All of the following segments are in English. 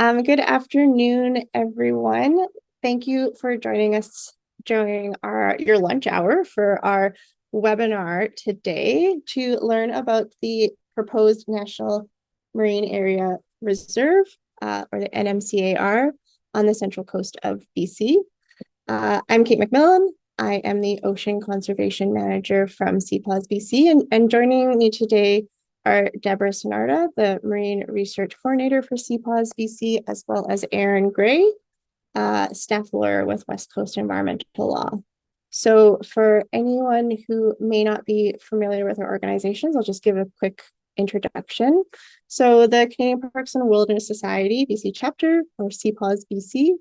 Good afternoon, everyone. Thank you for joining us during your lunch hour for our webinar today to learn about the proposed National Marine Area Reserve, or the NMCAR, on the central coast of BC. I'm Kate McMillan. I am the Ocean Conservation Manager from CPAWS-BC, and joining me today are Deborah Sonarda, the Marine Research Coordinator for CPAWS-BC, as well as Aaron Gray, staff lawyer with West Coast Environmental Law. So for anyone who may not be familiar with our organizations, I'll just give a quick introduction. So the Canadian Parks and Wilderness Society BC chapter, or CPAWS-BC,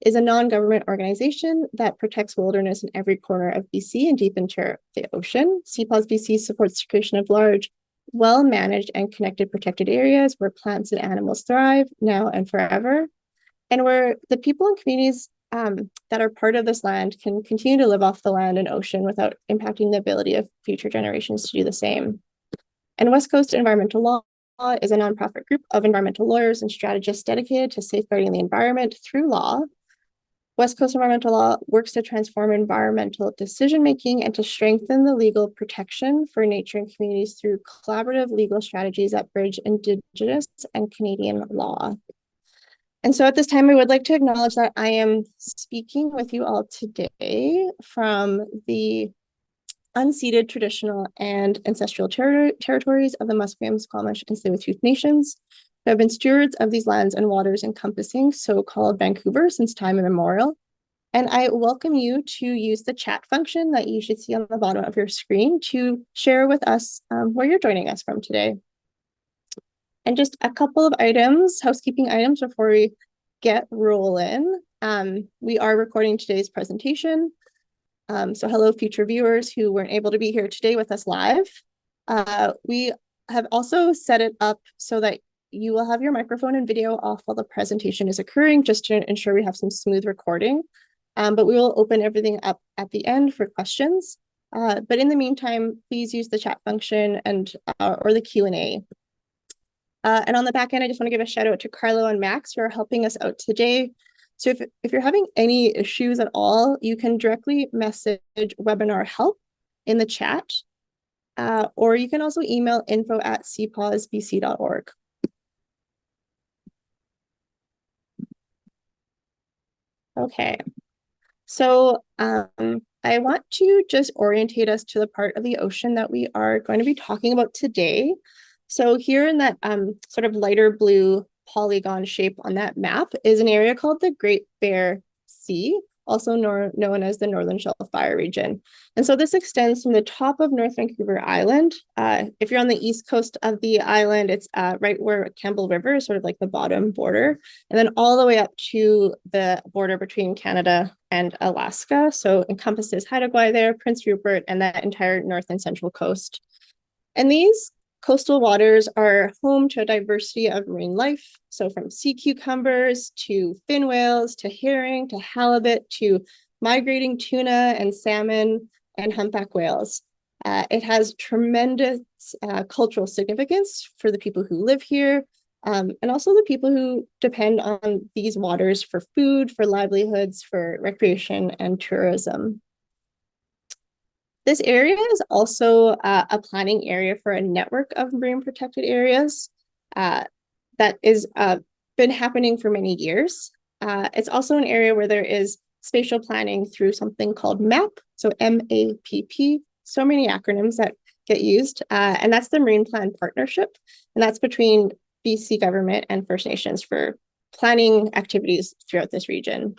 is a non-government organization that protects wilderness in every corner of BC and deep into the ocean. CPAWS-BC supports the creation of large, well-managed and connected protected areas where plants and animals thrive now and forever, and where the people and communities that are part of this land can continue to live off the land and ocean without impacting the ability of future generations to do the same. And West Coast Environmental Law is a nonprofit group of environmental lawyers and strategists dedicated to safeguarding the environment through law. West Coast Environmental Law works to transform environmental decision-making and to strengthen the legal protection for nature and communities through collaborative legal strategies that bridge Indigenous and Canadian law. And so at this time, I would like to acknowledge that I am speaking with you all today from the unceded traditional and ancestral territories of the Musqueam, Squamish, and Tsleil-Waututh nations, who have been stewards of these lands and waters encompassing so-called Vancouver since time immemorial. And I welcome you to use the chat function that you should see on the bottom of your screen to share with us where you're joining us from today. And just a couple of items, housekeeping items before we get rolling. We are recording today's presentation. So hello, future viewers who weren't able to be here today with us live. We have also set it up so that you will have your microphone and video off while the presentation is occurring, just to ensure we have some smooth recording. But we will open everything up at the end for questions. But in the meantime, please use the chat function and or the Q&A. And on the back end, I just want to give a shout out to Carlo and Max who are helping us out today. So if you're having any issues at all, you can directly message webinar help in the chat, or you can also email info@cpawsbc.org. Okay, so I want to just orientate us to the part of the ocean that we are going to be talking about today. So here in that sort of lighter blue polygon shape on that map is an area called the Great Bear Sea, also known as the Northern Shelf Fire Region. And so this extends from the top of North Vancouver Island. If you're on the east coast of the island, it's right where Campbell River is sort of like the bottom border, and then all the way up to the border between Canada and Alaska. So encompasses Haida Gwaii there, Prince Rupert, and that entire north and central coast. And these coastal waters are home to a diversity of marine life. So from sea cucumbers to fin whales to herring to halibut to migrating tuna and salmon and humpback whales. It has tremendous cultural significance for the people who live here, and also the people who depend on these waters for food, for livelihoods, for recreation and tourism. This area is also a planning area for a network of marine protected areas that is been happening for many years. It's also an area where there is spatial planning through something called MAP, so MAPP, so many acronyms that get used, and that's the Marine Plan Partnership, and that's between BC government and First Nations for planning activities throughout this region.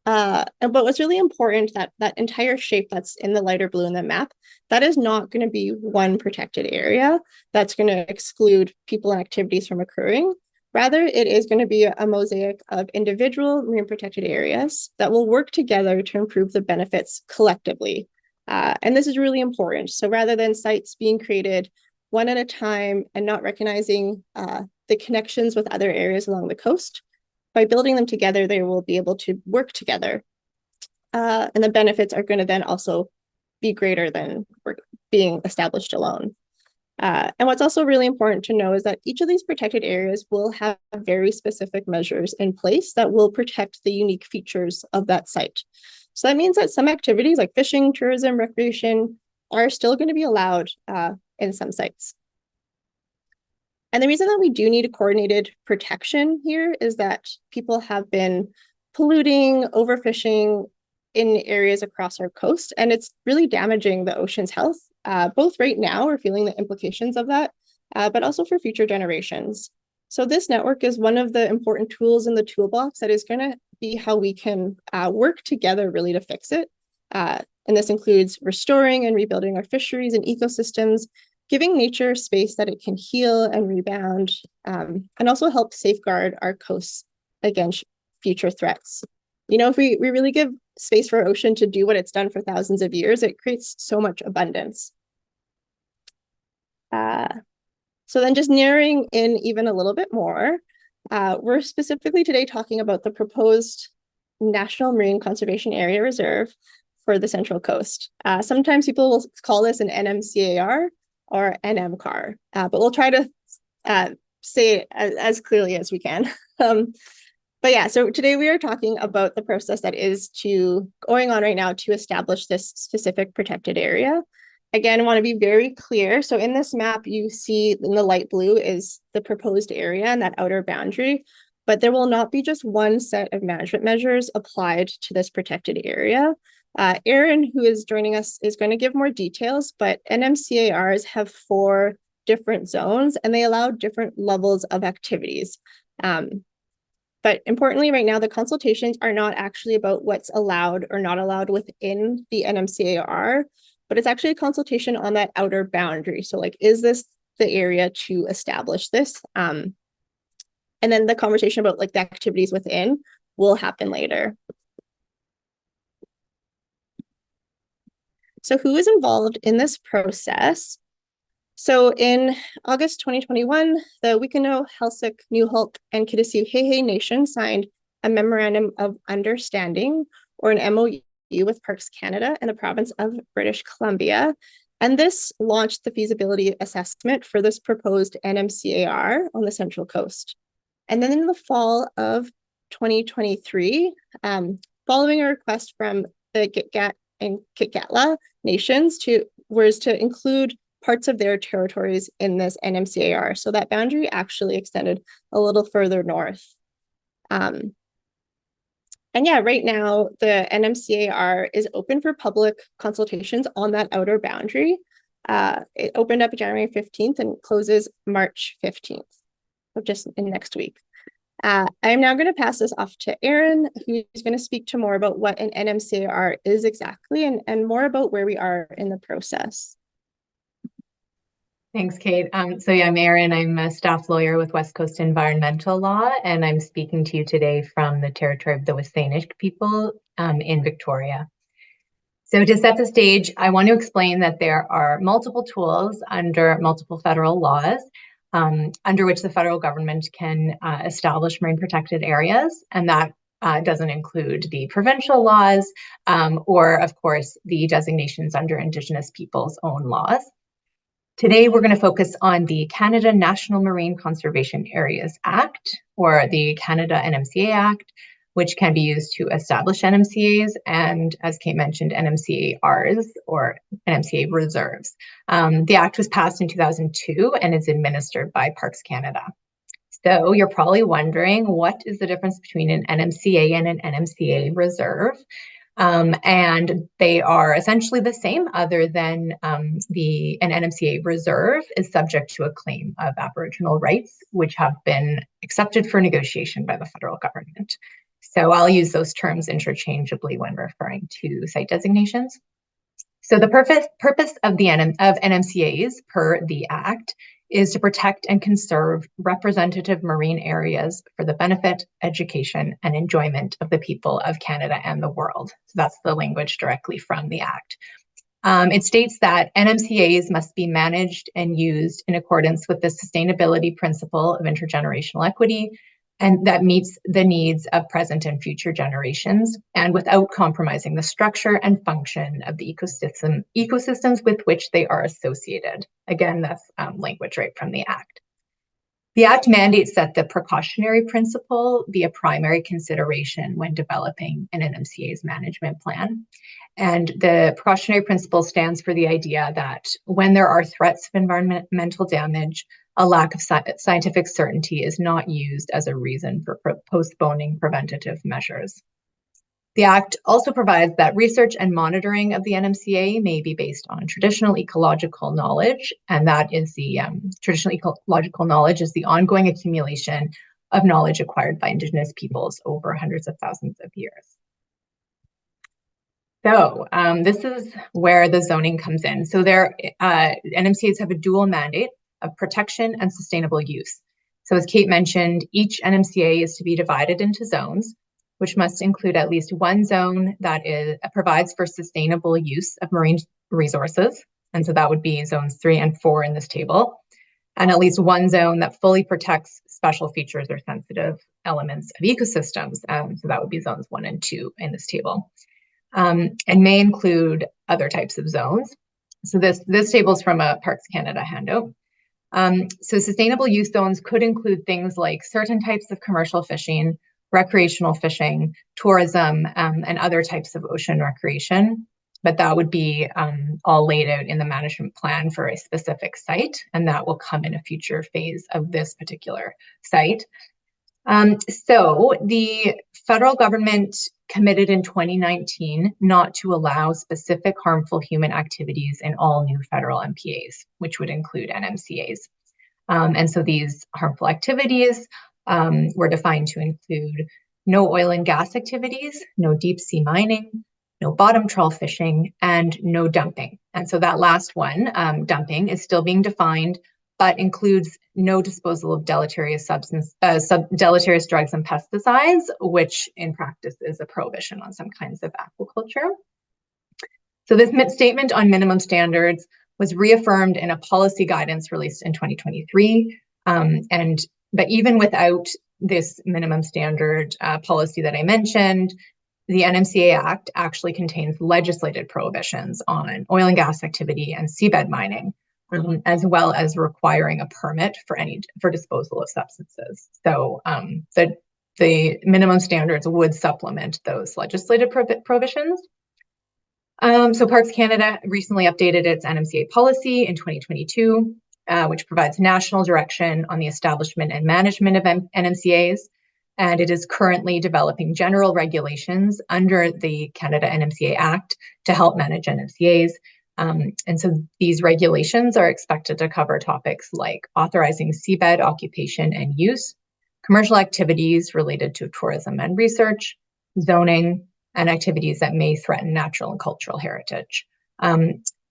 But what's really important, that entire shape that's in the lighter blue in the map, that is not going to be one protected area that's going to exclude people and activities from occurring. Rather, it is going to be a mosaic of individual marine protected areas that will work together to improve the benefits collectively. And this is really important. So rather than sites being created one at a time and not recognizing the connections with other areas along the coast, by building them together, they will be able to work together. And the benefits are going to then also be greater than being established alone. And what's also really important to know is that each of these protected areas will have very specific measures in place that will protect the unique features of that site. So that means that some activities like fishing, tourism, recreation are still going to be allowed in some sites. And the reason that we do need a coordinated protection here is that people have been polluting, overfishing in areas across our coast, and it's really damaging the ocean's health. Both right now, we're feeling the implications of that, but also for future generations. So this network is one of the important tools in the toolbox that is going to be how we can work together really to fix it. And this includes restoring and rebuilding our fisheries and ecosystems, giving nature space that it can heal and rebound, and also help safeguard our coasts against future threats. You know, if we really give space for our ocean to do what it's done for thousands of years, it creates so much abundance. So then just narrowing in even a little bit more, we're specifically today talking about the proposed National Marine Conservation Area Reserve for the Central Coast. Sometimes people will call this an NMCAR or NMCAR, but we'll try to say it as clearly as we can. But yeah, so today we are talking about the process that is going on right now to establish this specific protected area. Again, I want to be very clear. So in this map, you see in the light blue is the proposed area and that outer boundary, but there will not be just one set of management measures applied to this protected area. Erin, who is joining us, is going to give more details, but NMCARs have 4 different zones and they allow different levels of activities. But importantly, right now, the consultations are not actually about what's allowed or not allowed within the NMCAR, but it's actually a consultation on that outer boundary. So like, is this the area to establish this? And then the conversation about like the activities within will happen later. So who is involved in this process? So in August 2021, the Wikino, Helsik, Newhulk, and Kitasoo Nation signed a Memorandum of Understanding, or an MOU, with Parks Canada and the province of British Columbia. And this launched the feasibility assessment for this proposed NMCAR on the Central Coast. And then in the fall of 2023, following a request from the Gitga'at and Kitkatla nations to include parts of their territories in this NMCAR. So that boundary actually extended a little further north. And yeah, right now the NMCAR is open for public consultations on that outer boundary. It opened up January 15th and closes March 15th, so just in next week. I'm now going to pass this off to Erin, who's going to speak to more about what an NMCAR is exactly and more about where we are in the process. Thanks, Kate. So yeah, I'm Erin. I'm a staff lawyer with West Coast Environmental Law, and I'm speaking to you today from the territory of the WSÁNEĆ people in Victoria. So to set the stage, I want to explain that there are multiple tools under multiple federal laws under which the federal government can establish marine protected areas, and that doesn't include the provincial laws or, of course, the designations under Indigenous peoples' own laws. Today, we're going to focus on the Canada National Marine Conservation Areas Act, or the Canada NMCA Act, which can be used to establish NMCAs and, as Kate mentioned, NMCARs, or NMCA reserves. The act was passed in 2002 and is administered by Parks Canada. So you're probably wondering, what is the difference between an NMCA and an NMCA reserve? And they are essentially the same, other than an NMCA reserve is subject to a claim of Aboriginal rights, which have been accepted for negotiation by the federal government. So I'll use those terms interchangeably when referring to site designations. So the purpose of NMCAs per the Act is to protect and conserve representative marine areas for the benefit, education, and enjoyment of the people of Canada and the world. So that's the language directly from the Act. It states that NMCAs must be managed and used in accordance with the sustainability principle of intergenerational equity and that meets the needs of present and future generations, and without compromising the structure and function of the ecosystems with which they are associated. Again, that's language right from the Act. The Act mandates that the precautionary principle be a primary consideration when developing an NMCA's management plan. And the precautionary principle stands for the idea that when there are threats of environmental damage, a lack of scientific certainty is not used as a reason for postponing preventative measures. The Act also provides that research and monitoring of the NMCA may be based on traditional ecological knowledge, and that is the traditional ecological knowledge is the ongoing accumulation of knowledge acquired by Indigenous peoples over hundreds of thousands of years. So this is where the zoning comes in. So NMCAs have a dual mandate of protection and sustainable use. So as Kate mentioned, each NMCA is to be divided into zones, which must include at least one zone that provides for sustainable use of marine resources. And so that would be zones 3 and 4 in this table. And at least one zone that fully protects special features or sensitive elements of ecosystems. So that would be zones 1 and 2 in this table. And may include other types of zones. So this table is from a Parks Canada handout. So sustainable use zones could include things like certain types of commercial fishing, recreational fishing, tourism, and other types of ocean recreation. But that would be all laid out in the management plan for a specific site, and that will come in a future phase of this particular site. So the federal government committed in 2019 not to allow specific harmful human activities in all new federal MPAs, which would include NMCAs. And so these harmful activities were defined to include no oil and gas activities, no deep sea mining, no bottom trawl fishing, and no dumping. And so that last one, dumping, is still being defined, but includes no disposal of deleterious drugs and pesticides, which in practice is a prohibition on some kinds of aquaculture. So this statement on minimum standards was reaffirmed in a policy guidance released in 2023. But even without this minimum standard policy that I mentioned, the NMCA Act actually contains legislated prohibitions on oil and gas activity and seabed mining, as well as requiring a permit for disposal of substances. So the minimum standards would supplement those legislated prohibitions. So Parks Canada recently updated its NMCA policy in 2022, which provides national direction on the establishment and management of NMCAs. And it is currently developing general regulations under the Canada NMCA Act to help manage NMCAs. And so these regulations are expected to cover topics like authorizing seabed occupation and use, commercial activities related to tourism and research, zoning, and activities that may threaten natural and cultural heritage.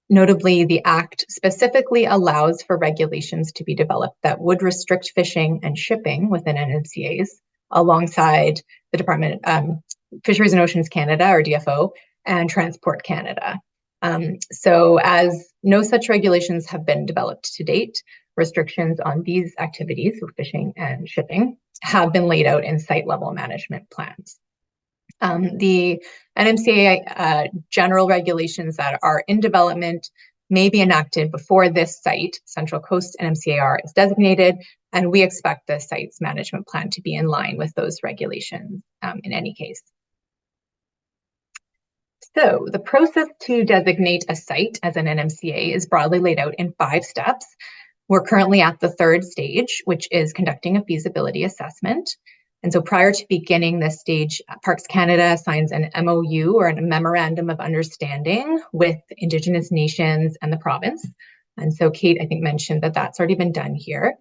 Notably, the Act specifically allows for regulations to be developed that would restrict fishing and shipping within NMCAs, alongside the Department Fisheries and Oceans Canada, or DFO, and Transport Canada. So as no such regulations have been developed to date, restrictions on these activities, so fishing and shipping, have been laid out in site-level management plans. The NMCA general regulations that are in development may be enacted before this site, Central Coast NMCAR, is designated, and we expect the site's management plan to be in line with those regulations in any case. So the process to designate a site as an NMCA is broadly laid out in 5 steps. We're currently at the 3rd stage, which is conducting a feasibility assessment. And so prior to beginning this stage, Parks Canada signs an MOU, or a Memorandum of Understanding, with Indigenous nations and the province. And so Kate, I think, mentioned that that's already been done here.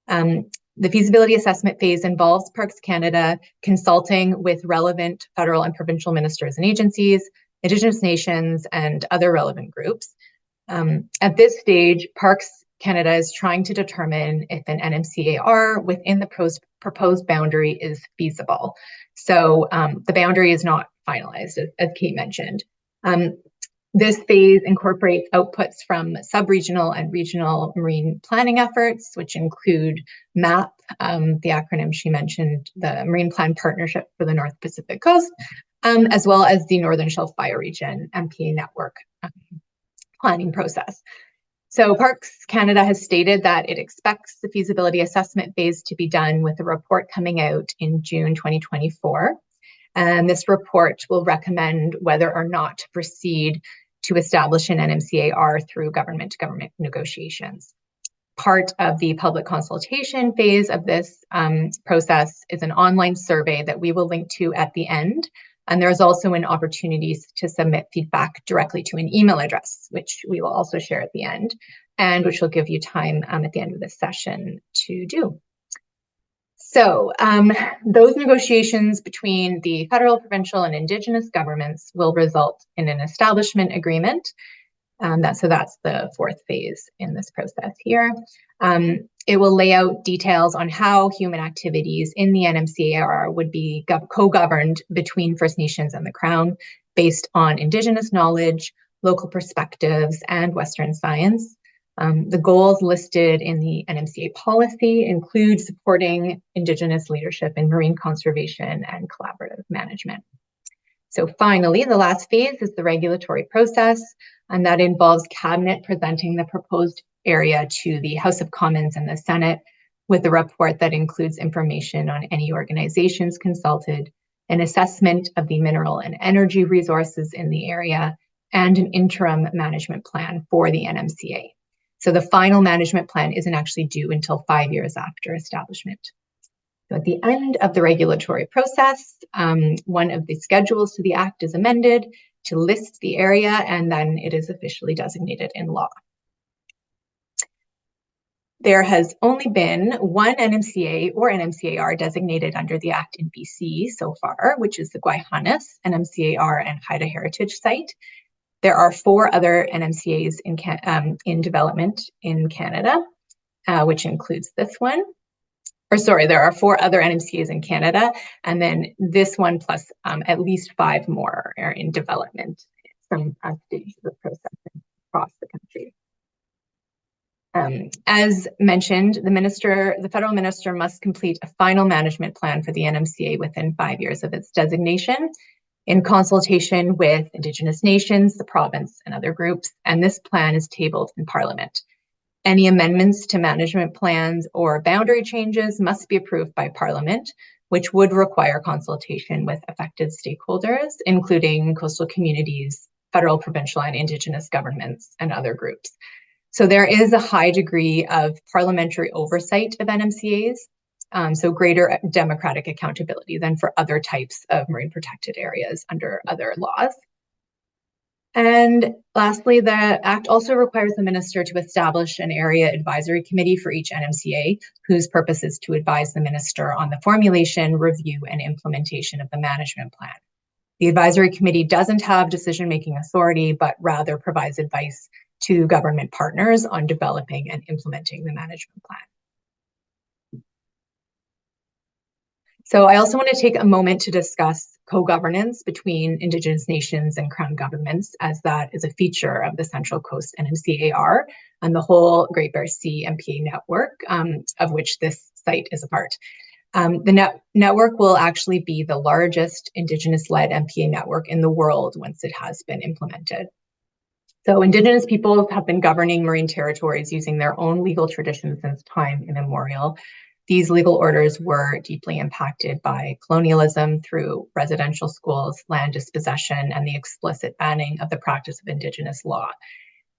The feasibility assessment phase involves Parks Canada consulting with relevant federal and provincial ministers and agencies, Indigenous nations, and other relevant groups. At this stage, Parks Canada is trying to determine if an NMCAR within the proposed boundary is feasible. So the boundary is not finalized, as Kate mentioned. This phase incorporates outputs from sub-regional and regional marine planning efforts, which include MAP, the acronym she mentioned, the Marine Plan Partnership for the North Pacific Coast, as well as the Northern Shelf Bioregion MPA network planning process. So Parks Canada has stated that it expects the feasibility assessment phase to be done with a report coming out in June 2024. And this report will recommend whether or not to proceed to establish an NMCAR through government-to-government negotiations. Part of the public consultation phase of this process is an online survey that we will link to at the end. And there's also an opportunity to submit feedback directly to an email address, which we will also share at the end, and which will give you time at the end of this session to do. So those negotiations between the federal, provincial, and Indigenous governments will result in an establishment agreement. So that's the fourth phase in this process here. It will lay out details on how human activities in the NMCAR would be co-governed between First Nations and the Crown based on Indigenous knowledge, local perspectives, and Western science. The goals listed in the NMCA policy include supporting Indigenous leadership in marine conservation and collaborative management. So finally, the last phase is the regulatory process, and that involves Cabinet presenting the proposed area to the House of Commons and the Senate with a report that includes information on any organizations consulted, an assessment of the mineral and energy resources in the area, and an interim management plan for the NMCA. So the final management plan isn't actually due until 5 years after establishment. So at the end of the regulatory process, one of the schedules to the Act is amended to list the area, and then it is officially designated in law. There has only been one NMCA or NMCAR designated under the Act in BC so far, which is the Guayhanas NMCAR and Haida Heritage Site. There are 4 other NMCAs in development in Canada, which includes this one. There are 4 other NMCAs in Canada, and then this one plus at least 5 more are in development from stages of the process across the country. As mentioned, the federal minister must complete a final management plan for the NMCA within 5 years of its designation, in consultation with Indigenous nations, the province, and other groups, and this plan is tabled in Parliament. Any amendments to management plans or boundary changes must be approved by Parliament, which would require consultation with affected stakeholders, including coastal communities, federal, provincial, and Indigenous governments, and other groups. So there is a high degree of parliamentary oversight of NMCAs, so greater democratic accountability than for other types of marine protected areas under other laws. And lastly, the Act also requires the minister to establish an area advisory committee for each NMCA, whose purpose is to advise the minister on the formulation, review, and implementation of the management plan. The advisory committee doesn't have decision-making authority, but rather provides advice to government partners on developing and implementing the management plan. So I also want to take a moment to discuss co-governance between Indigenous nations and Crown governments, as that is a feature of the Central Coast NMCAR and the whole Great Bear Sea MPA network, of which this site is a part. The network will actually be the largest Indigenous-led MPA network in the world once it has been implemented. So Indigenous peoples have been governing marine territories using their own legal traditions since time immemorial. These legal orders were deeply impacted by colonialism through residential schools, land dispossession, and the explicit banning of the practice of Indigenous law.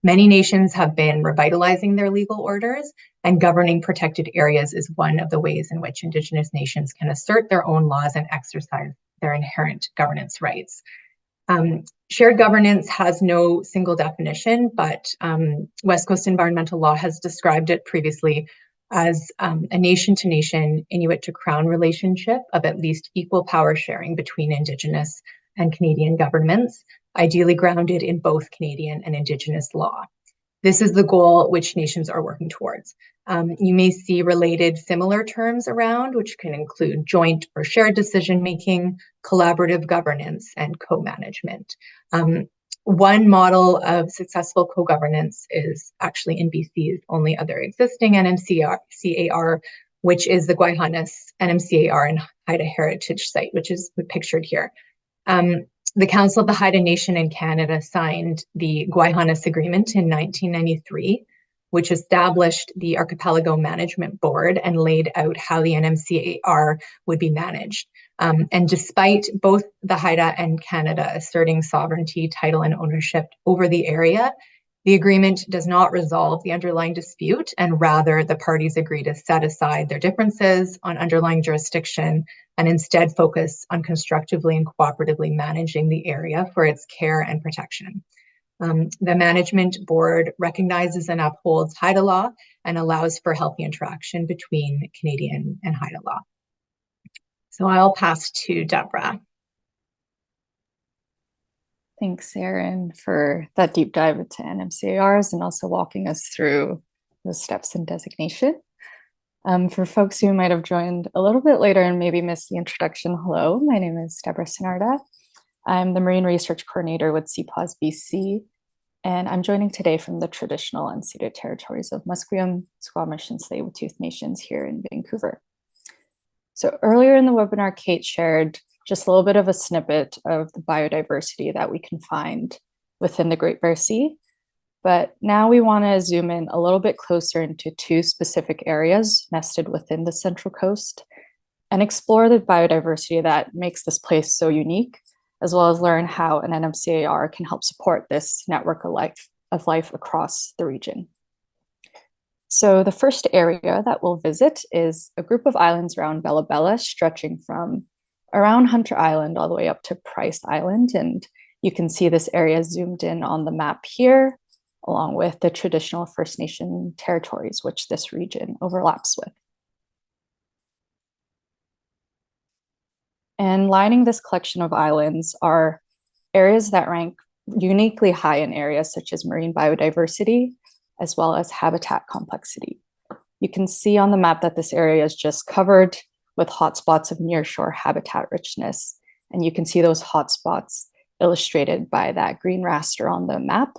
Many nations have been revitalizing their legal orders, and governing protected areas is one of the ways in which Indigenous nations can assert their own laws and exercise their inherent governance rights. Shared governance has no single definition, but West Coast environmental law has described it previously as a nation-to-nation, Inuit to Crown relationship of at least equal power sharing between Indigenous and Canadian governments, ideally grounded in both Canadian and Indigenous law. This is the goal which nations are working towards. You may see related similar terms around, which can include joint or shared decision-making, collaborative governance, and co-management. One model of successful co-governance is actually in BC's only other existing NMCAR, which is the Guayhanas NMCAR and Haida Heritage Site, which is pictured here. The Council of the Haida Nation in Canada signed the Guayhanas Agreement in 1993, which established the Archipelago Management Board and laid out how the NMCAR would be managed. And despite both the Haida and Canada asserting sovereignty, title, and ownership over the area, the agreement does not resolve the underlying dispute, and rather the parties agree to set aside their differences on underlying jurisdiction and instead focus on constructively and cooperatively managing the area for its care and protection. The management board recognizes and upholds Haida law and allows for healthy interaction between Canadian and Haida law. So I'll pass to Deborah. Thanks, Erin, for that deep dive into NMCARs and also walking us through the steps in designation. For folks who might have joined a little bit later and maybe missed the introduction, hello, my name is Deborah Sinarda. I'm the Marine Research Coordinator with CPAWS-BC, and I'm joining today from the traditional unceded territories of Musqueam, Squamish, and Tsleil-Waututh Nations here in Vancouver. So earlier in the webinar, Kate shared just a little bit of a snippet of the biodiversity that we can find within the Great Bear Sea. But now we want to zoom in a little bit closer into two specific areas nested within the Central Coast and explore the biodiversity that makes this place so unique, as well as learn how an NMCAR can help support this network of life across the region. So the first area that we'll visit is a group of islands around Bella Bella, stretching from around Hunter Island all the way up to Price Island. And you can see this area zoomed in on the map here, along with the traditional First Nation territories, which this region overlaps with. And lining this collection of islands are areas that rank uniquely high in areas such as marine biodiversity, as well as habitat complexity. You can see on the map that this area is just covered with hotspots of nearshore habitat richness. And you can see those hotspots illustrated by that green raster on the map.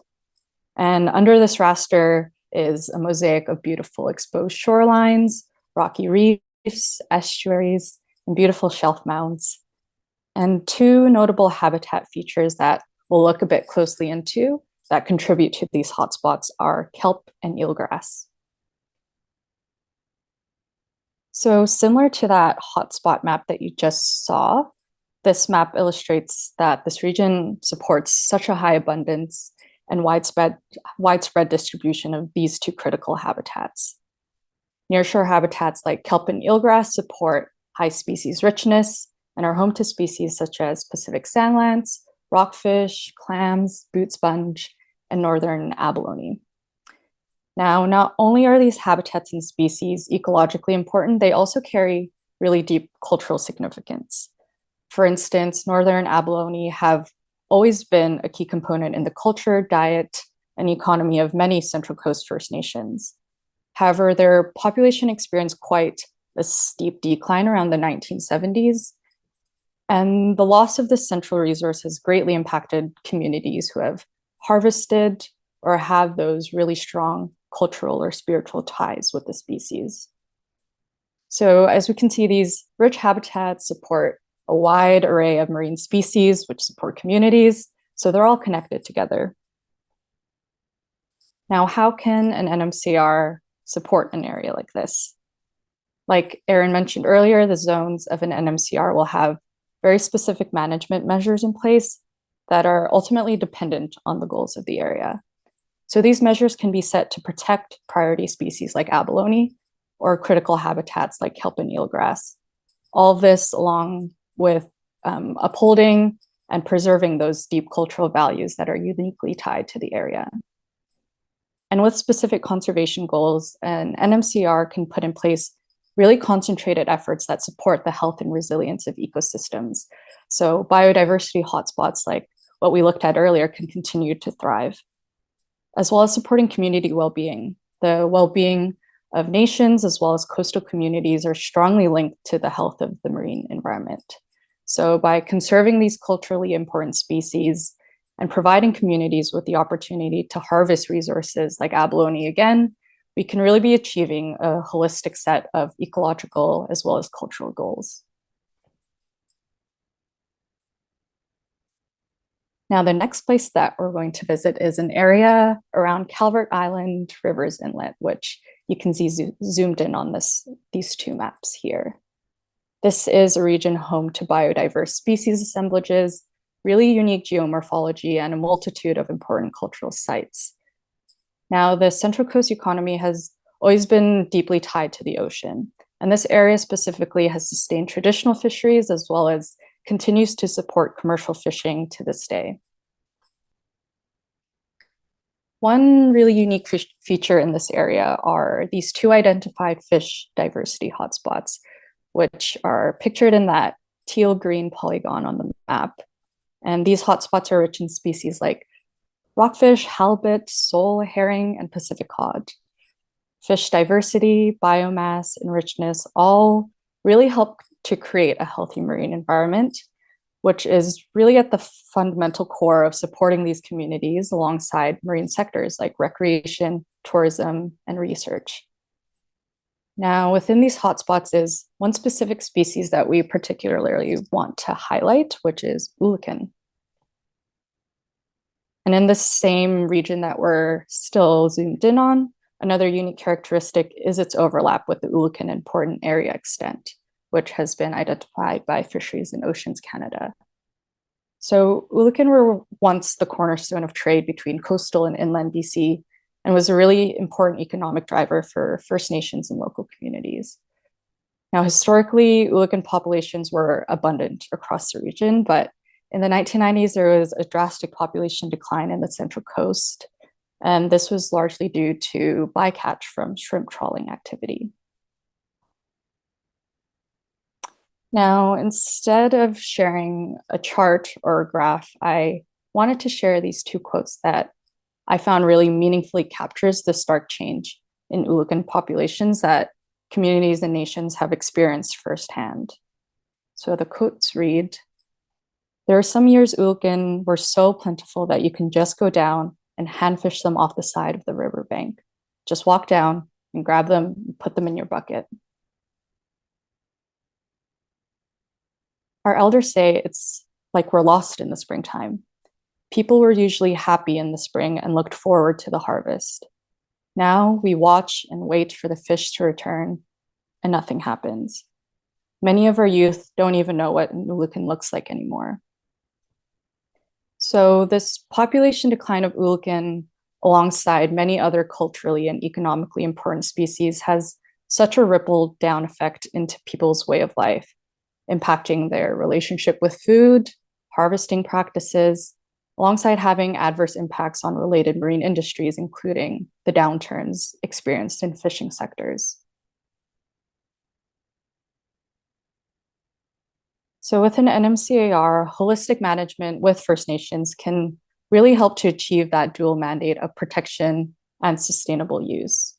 And under this raster is a mosaic of beautiful exposed shorelines, rocky reefs, estuaries, and beautiful shelf mounds. And two notable habitat features that we'll look a bit closely into that contribute to these hotspots are kelp and eelgrass. So similar to that hotspot map that you just saw, this map illustrates that this region supports such a high abundance and widespread distribution of these two critical habitats. Nearshore habitats like kelp and eelgrass support high species richness and are home to species such as Pacific sandlance, rockfish, clams, boot sponge, and northern abalone. Now, not only are these habitats and species ecologically important, they also carry really deep cultural significance. For instance, northern abalone have always been a key component in the culture, diet, and economy of many Central Coast First Nations. However, their population experienced quite a steep decline around the 1970s, and the loss of this central resource has greatly impacted communities who have harvested or have those really strong cultural or spiritual ties with the species. So as we can see, these rich habitats support a wide array of marine species, which support communities. So they're all connected together. Now, how can an NMCR support an area like this? Like Erin mentioned earlier, the zones of an NMCR will have very specific management measures in place that are ultimately dependent on the goals of the area. So these measures can be set to protect priority species like abalone or critical habitats like kelp and eelgrass. All of this along with upholding and preserving those deep cultural values that are uniquely tied to the area. And with specific conservation goals, an NMCR can put in place really concentrated efforts that support the health and resilience of ecosystems. So biodiversity hotspots like what we looked at earlier can continue to thrive, as well as supporting community well-being. The well-being of nations as well as coastal communities are strongly linked to the health of the marine environment. So by conserving these culturally important species and providing communities with the opportunity to harvest resources like abalone again, we can really be achieving a holistic set of ecological as well as cultural goals. Now, the next place that we're going to visit is an area around Calvert Island Rivers Inlet, which you can see zoomed in on these two maps here. This is a region home to biodiverse species assemblages, really unique geomorphology, and a multitude of important cultural sites. Now, the Central Coast economy has always been deeply tied to the ocean, and this area specifically has sustained traditional fisheries as well as continues to support commercial fishing to this day. One really unique feature in this area are these two identified fish diversity hotspots, which are pictured in that teal green polygon on the map. And these hotspots are rich in species like rockfish, halibut, sole, herring, and Pacific cod. Fish diversity, biomass, and richness all really help to create a healthy marine environment, which is really at the fundamental core of supporting these communities alongside marine sectors like recreation, tourism, and research. Now, within these hotspots is one specific species that we particularly want to highlight, which is ulukan. And in the same region that we're still zoomed in on, another unique characteristic is its overlap with the ulukan important area extent, which has been identified by Fisheries and Oceans Canada. So ulukan were once the cornerstone of trade between coastal and inland BC and was a really important economic driver for First Nations and local communities. Now, historically, ulukan populations were abundant across the region, but in the 1990s, there was a drastic population decline in the Central Coast, and this was largely due to bycatch from shrimp trawling activity. Now, instead of sharing a chart or a graph, I wanted to share these two quotes that I found really meaningfully captures the stark change in ulukan populations that communities and nations have experienced firsthand. So the quotes read, "There are some years ulukan were so plentiful that you can just go down and handfish them off the side of the riverbank. Just walk down and grab them and put them in your bucket." Our elders say it's like we're lost in the springtime. People were usually happy in the spring and looked forward to the harvest. Now we watch and wait for the fish to return and nothing happens. Many of our youth don't even know what ulukan looks like anymore. So this population decline of ulukan alongside many other culturally and economically important species has such a ripple down effect into people's way of life, impacting their relationship with food, harvesting practices, alongside having adverse impacts on related marine industries, including the downturns experienced in fishing sectors. So within NMCAR, holistic management with First Nations can really help to achieve that dual mandate of protection and sustainable use.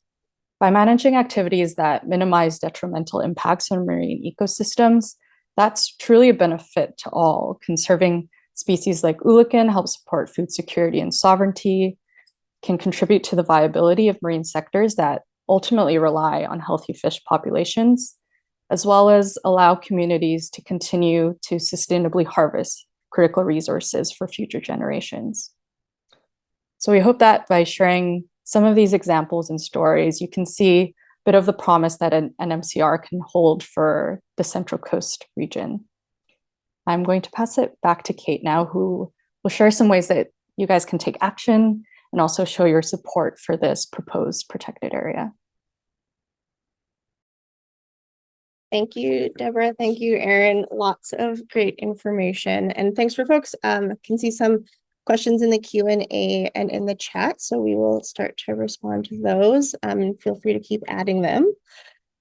By managing activities that minimize detrimental impacts on marine ecosystems, that's truly a benefit to all. Conserving species like ulukan help support food security and sovereignty, can contribute to the viability of marine sectors that ultimately rely on healthy fish populations, as well as allow communities to continue to sustainably harvest critical resources for future generations. So we hope that by sharing some of these examples and stories, you can see bit of the promise that an NMCR can hold for the Central Coast region. I'm going to pass it back to Kate now, who will share some ways that you guys can take action and also show your support for this proposed protected area. Thank you, Deborah. Thank you, Erin. Lots of great information. And thanks for folks. Can see some questions in the Q&A and in the chat, so we will start to respond to those. Feel free to keep adding them.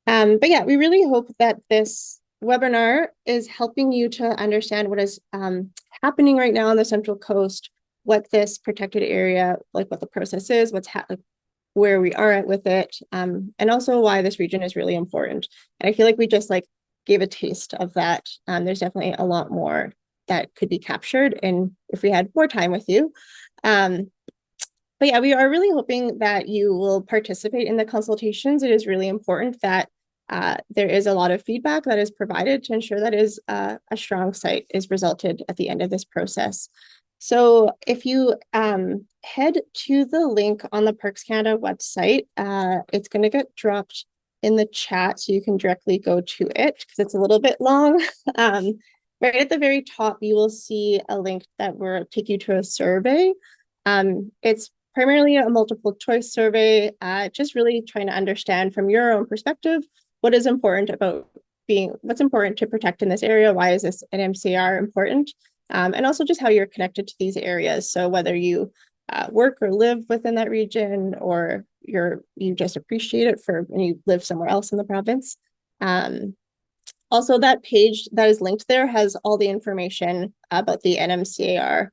But yeah, we really hope that this webinar is helping you to understand what is happening right now on the Central Coast, what this protected area, like what the process is, where we are at with it, and also why this region is really important. And I feel like we just gave a taste of that. There's definitely a lot more that could be captured and if we had more time with you. But yeah, we are really hoping that you will participate in the consultations. It is really important that there is a lot of feedback that is provided to ensure that a strong site is resulted at the end of this process. So if you head to the link on the Parks Canada website, it's going to get dropped in the chat so you can directly go to it because it's a little bit long. Right at the very top, you will see a link that will take you to a survey. It's primarily a multiple choice survey, just really trying to understand from your own perspective, what is important about what's important to protect in this area? Why is this an MCR important? And also just how you're connected to these areas. So whether you work or live within that region, or you just appreciate it and you live somewhere else in the province. Also, that page that is linked there has all the information about the NMCAR.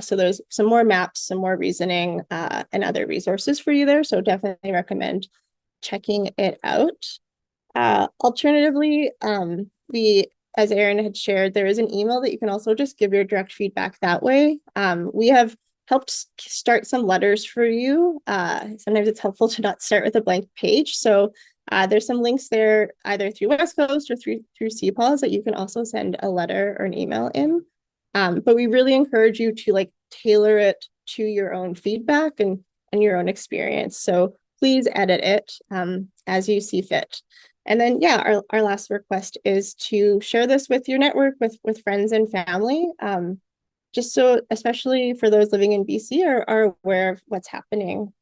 So there's some more maps, some more reasoning, and other resources for you there. So definitely recommend checking it out. Alternatively, as Erin had shared, there is an email that you can also just give your direct feedback that way. We have helped start some letters for you. Sometimes it's helpful to not start with a blank page. So there's some links there either through West Coast or through CPAWS that you can also send a letter or an email in. But we really encourage you to tailor it to your own feedback and your own experience. So please edit it as you see fit. And then, yeah, our last request is to share this with your network, with friends and family, just so, especially for those living in BC, are aware of what's happening.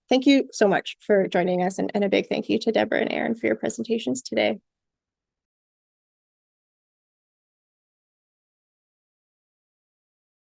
Thank you so much for joining us, and a big thank you to Deborah and Erin for your presentations today.